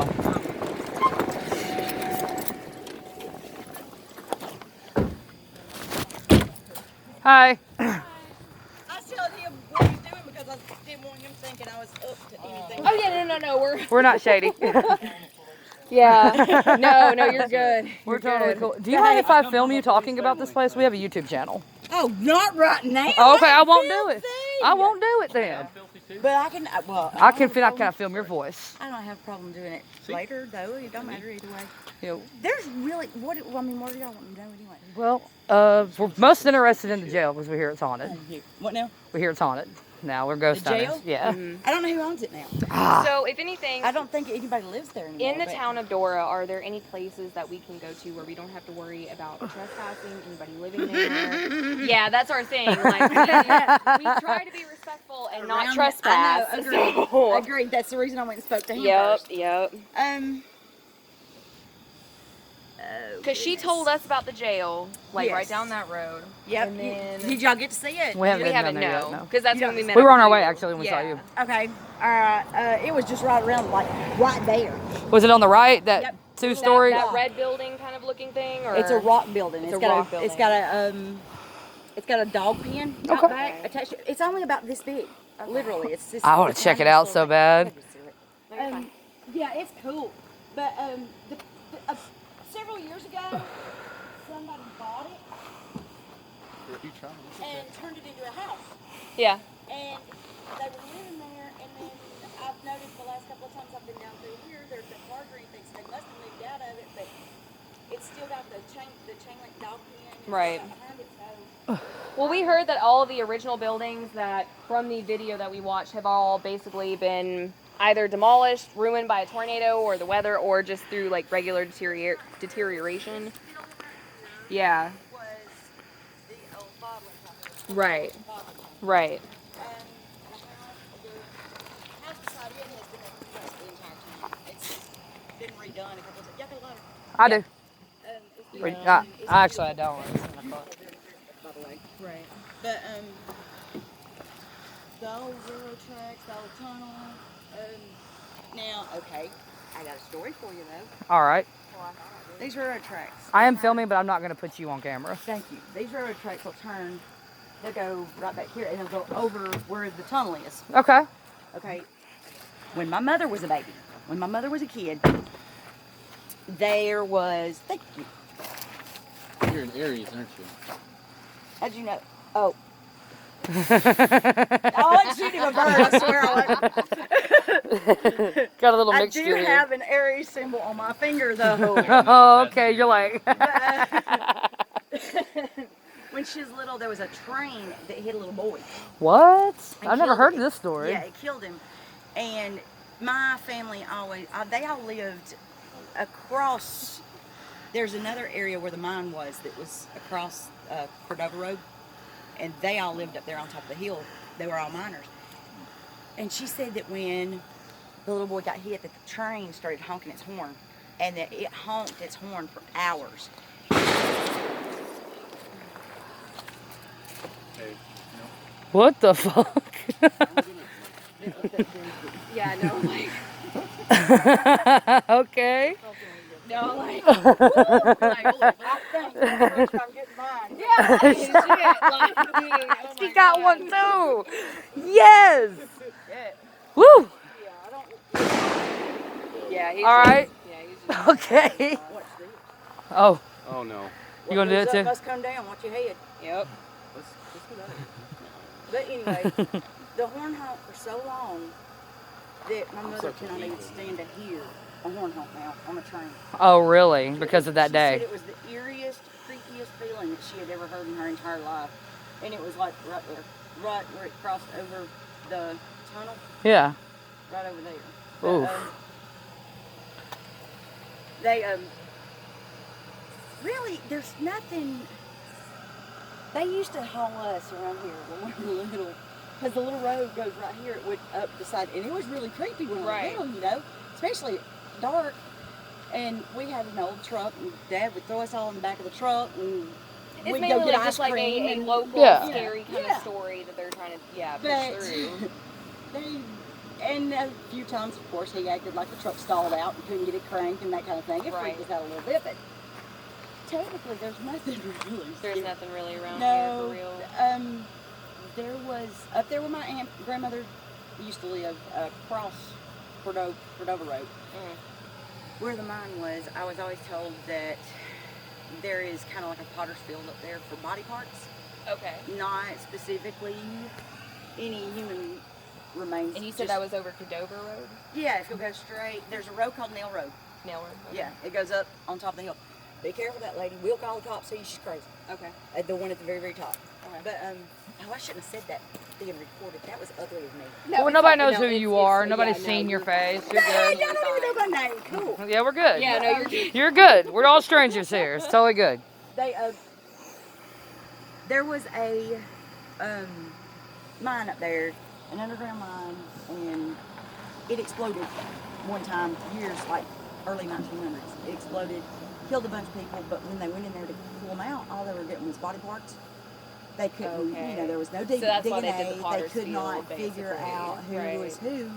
know. Hi. I was telling him what he was doing because I didn't want him thinking I was up to anything. Oh yeah, no. We're not shady. Yeah. No, you're good. We're totally cool. Do you mind if I film you talking about this place? We have a YouTube channel. Oh, not right now. Oh, okay, I won't do it. I won't do it then. But I can. Well, I can film your voice. I don't have a problem doing it later, though. It don't matter either way. You know, There's really what do y'all want to know anyway? well, we're most interested in the jail because we hear it's haunted. What now? We hear it's haunted. Now we're ghost The jail? hunters. Yeah. I don't know who owns it now. So if anything, I don't think anybody lives there anymore. in the town of Dora, are there any places that we can go to where we don't have to worry about trespassing, anybody living there? Yeah, that's our thing. Like, we try to be respectful and not trespass. I know, agreed. That's the reason I went and spoke to him first. Yep. Because she told us about the jail, like right down that road. Yep. And then Did y'all get to see it? We haven't we been haven't, down there no. yet, no. Because that's when we met. We were on our up with way you. actually when we saw you. Okay. It was just right around, like right there. Was it on the right? That Yep. two-story? That red building kind of looking thing, or It's a rock building. It's a rock building. It's got a dog pen out back attached. It's only about this big. Literally, it's this. I want to check it out so bad. Yeah, it's cool. But several years ago, somebody bought it and turned it into a house. Yeah. And they were living there, and then I've noticed the last couple of times I've been down through here, there's been hard green things. They must have moved out of it, but it's still got the chain link dog pen. And Right. stuff behind it, so. Well, we heard that all of the original buildings that from the video that we watched have all basically been either demolished, ruined by a tornado or the weather, or just through like regular deterioration. Yeah. Was the old bottling company. Right. Bottling company. Right. And the house beside it has been replaced the entire time. It's just been redone a couple of times. Y'all got a lot of. I do. It's Actually, I don't. by the way. Right. But the old railroad tracks, the old tunnel. Now, okay, I got a story for you though. All right. These railroad tracks. I am filming, but I'm not going to put you on camera. Thank you. These railroad tracks will turn. They'll go right back here, and they'll go over where the tunnel is. Okay. Okay. When my mother was a baby, when my mother was a kid, there was. Thank you. You're in Aries, aren't you? How'd you know? Oh. I wasn't shooting a bird, I swear I wasn't. Got a little I mixture do here. have an Aries symbol on my finger, though. Oh, okay. You're like. When she was little, there was a train that hit a little boy. What? And I've never killed heard him. of this story. Yeah, it killed him. And my family always, they all lived across. There's another area where the mine was that was across Cordova Road. And they all lived up there on top of the hill. They were all miners. And she said that when the little boy got hit, that the train started honking its horn. And that it honked its horn for hours. What the fuck? Yeah, no, like. Okay. No, like. I think I'm getting mine. Yeah, like, shit, like, She got one too. Yes. Woo. Yeah, he's All right. Yeah, he's just. Okay. Oh, Oh no. you gonna do it too? Must come down. Watch your head. Yep. Let's get out of here. But anyway, the horn honk for so long that my mother such a cannot even geek. stand to hear a horn honk now on a train. Oh, really? Because of that She said day. it was the eeriest, creepiest feeling that she had ever heard in her entire life. And it was like right there, right where it crossed over the tunnel, Yeah. right over there. Oof. They, really, there's nothing. They used to haul us around here when we were little, because the little road goes right here. It went up the side, and it was really creepy when we were Right. little, you know, especially dark. And we had an old truck, and Dad would throw us all in the back of the truck, and It's we'd mainly go get like ice just like cream. a and- local, Yeah. scary kind Yeah. of story that they're trying to, push But through. they And a few times, of course, he acted like the truck stalled out and couldn't get it cranked and that kind of thing. It freaked us out a little bit, but technically, there's nothing really. There's nothing really around No, here for real. there was up there where my grandmother used to live, across Cordova Road, where the mine was. I was always told that there is kind of like a potter's field up there for body parts. Okay. Not specifically any human remains. And you said that was over Cordova Road? Yeah, if you'll go straight, there's a road called Nail Road. Nail Road? Okay. Yeah, it goes up on top of the hill. Be careful, that lady. We'll call the cops, see she's crazy. Okay. The one at the very, very top. Okay. But, oh, I shouldn't have said that being recorded. That was ugly of me. No, Well, nobody knows who you are. Nobody's seen your face. You're Hey, good. y'all don't even know my name. Cool. Yeah, we're good. Yeah, no, you're good. You're good. We're all strangers here. It's totally good. They, there was a, mine up there, an underground mine, and it exploded one time, years, like early 1900s. It exploded, killed a bunch of people, but when they went in there to pull them out, all they were getting was body parts. They couldn't, you know, there was no So that's why DNA. they did the potter's could field, not figure basically. out who Right. was who.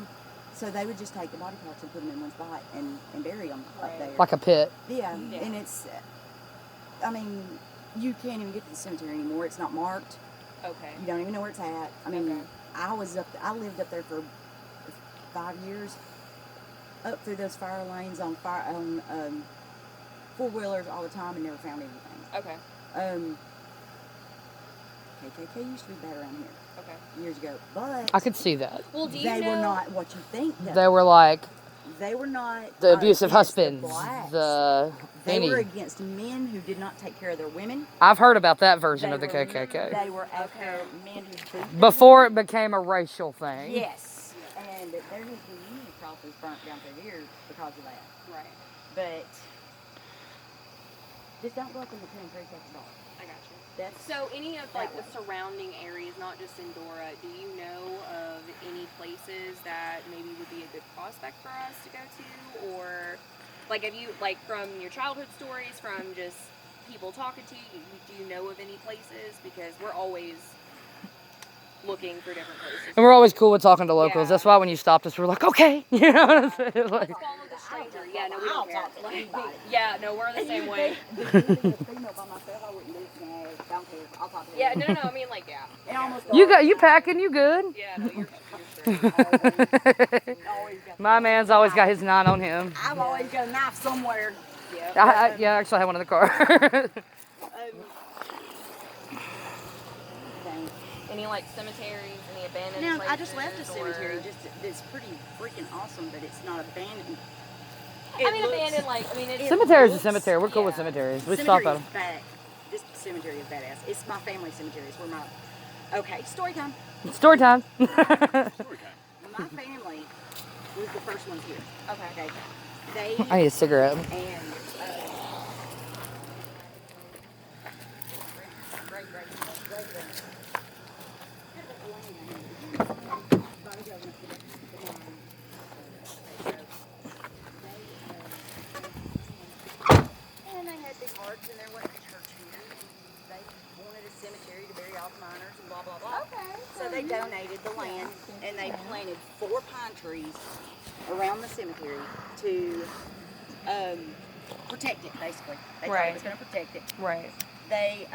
So they would just take the body parts and put them in one spot and bury them up there. Like a pit. Yeah, and it's, I mean, you can't even get to the cemetery anymore. It's not marked. Okay. You don't even know where it's at. I mean, Okay. I lived up there for 5 years, up through those fire lanes on four-wheelers all the time and never found anything. Okay. KKK used to be bad around here Okay. years ago, but I could see that. Well, do you they know? were not what you think. They were like They were not the abusive against the husbands. blacks. They were against men who did not take care of their women. I've heard about that version They of the were- KKK. They were after men who beat them. Before it became a racial thing. Yes, and there has been many crosses burnt down through here because of that. Right. But just don't go up in the penitentiary after dark. I got you. That's So any of like the That surrounding areas, not just in Dora, do you know of any places that maybe would be a good prospect for us to go to? Or like have you, like from your childhood stories, from just people talking to you, do you know of any places? Because we're always looking for different places. And we're always cool with talking to locals. Yeah. That's why when you stopped us, we're like, okay. You know what I'm saying? Like, Let's follow the stranger. Yeah, no, we I'll don't care. talk to anybody. Yeah, no, we're the same way. If you leave a female by myself, I wouldn't do it. No, don't care. I'll talk to Yeah, anybody. no, I mean like, yeah. It almost you packing, you good. Yeah, no, you're straight. always got My man's always got his 9 on him. I've always got a knife somewhere. Yeah. Yeah, actually, I had one in the car. Any like cemeteries, any abandoned Now, places? I just left a cemetery. or- Just it's pretty freaking awesome, but it's not abandoned. I mean, abandoned, like, I mean, it's. Cemetery's a looks- cemetery. We're cool with yeah. cemeteries. We stop Cemetery at is them. bad. This cemetery is badass. It's my family cemetery. It's where my. Okay, story time. Story time. My family was the first ones here. Okay. They I need a cigarette. and and they had big hearts, and there wasn't a church here. They wanted a cemetery to bury all the miners and blah blah blah. Okay. So they donated the land, and they planted 4 pine trees around the cemetery to protect it, basically. They thought Right. it was going to protect it. Right. They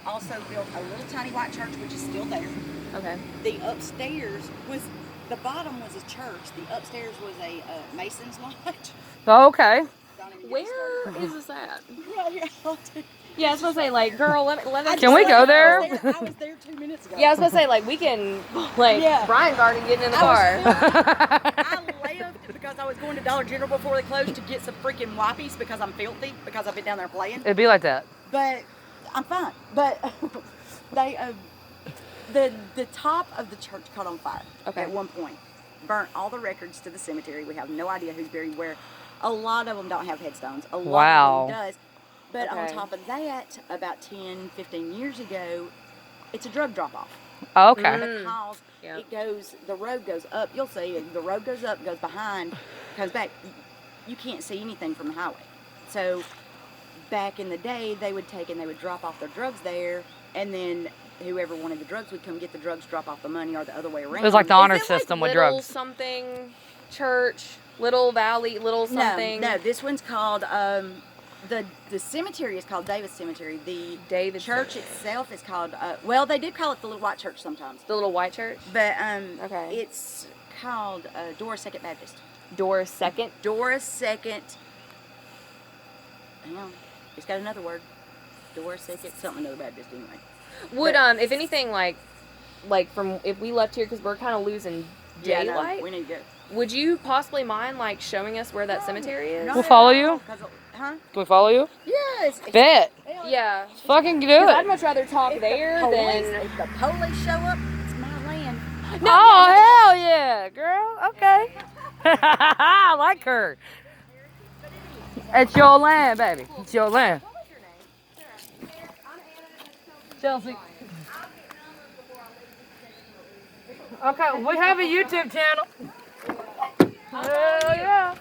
also built a little tiny white church, which is still there. Okay. The upstairs was, the bottom was a church. The upstairs was a Mason's lodge. Oh, okay. Don't even get me Where started. is this at? Yeah, I'll do- Yeah, I was supposed to say, like, girl, let us. Can we go there? I was there 2 minutes ago. Yeah, I was supposed to say, like, we can, like, Yeah. Brian's already getting in the I car. I left because I was going to Dollar General before they closed to get some freaking wipes because I'm filthy because I've been down there playing. It'd be like that. But I'm fine. But they the top of the church caught on fire Okay. at one point. Burnt all the records to the cemetery. We have no idea who's buried where. A lot of them don't have headstones. A lot Wow. of them does. But on Okay. top of that, about 10, 15 years ago, it's a drug drop-off. Oh, okay. Because Yep. it goes, the road goes up. You'll see, the road goes up, goes behind, comes back. You can't see anything from the highway. So back in the day, they would take and they would drop off their drugs there, and then whoever wanted the drugs would come get the drugs, drop off the money, or the other way around. It was like the honor Is it like system with Little drugs. something church, Little Valley, Little something. No, this one's called the cemetery is called Davis Cemetery. The David church Cemetery. itself is called well, they do call it the Little White Church sometimes, The Little White Church. but Okay. it's called Dora Second Baptist. Dora Second. Dora Second. Hang on, it's got another word. Dora Second, something another Baptist anyway. Would But- if anything like from if we left here because we're kind of losing Yeah, no, daylight, we need to go. would you possibly mind like showing us where that cemetery is? Not We'll at follow all, you? 'cause huh? Can we follow you? Yes. Bet. Yeah. Fucking do 'Cause I'd it. much rather talk If there the police, than. if the police show up, it's my land. Oh, hell yeah, girl. Okay. I like her. It's your land, baby. It's your land. Chelsea. Okay, we have a YouTube channel. Hell yeah.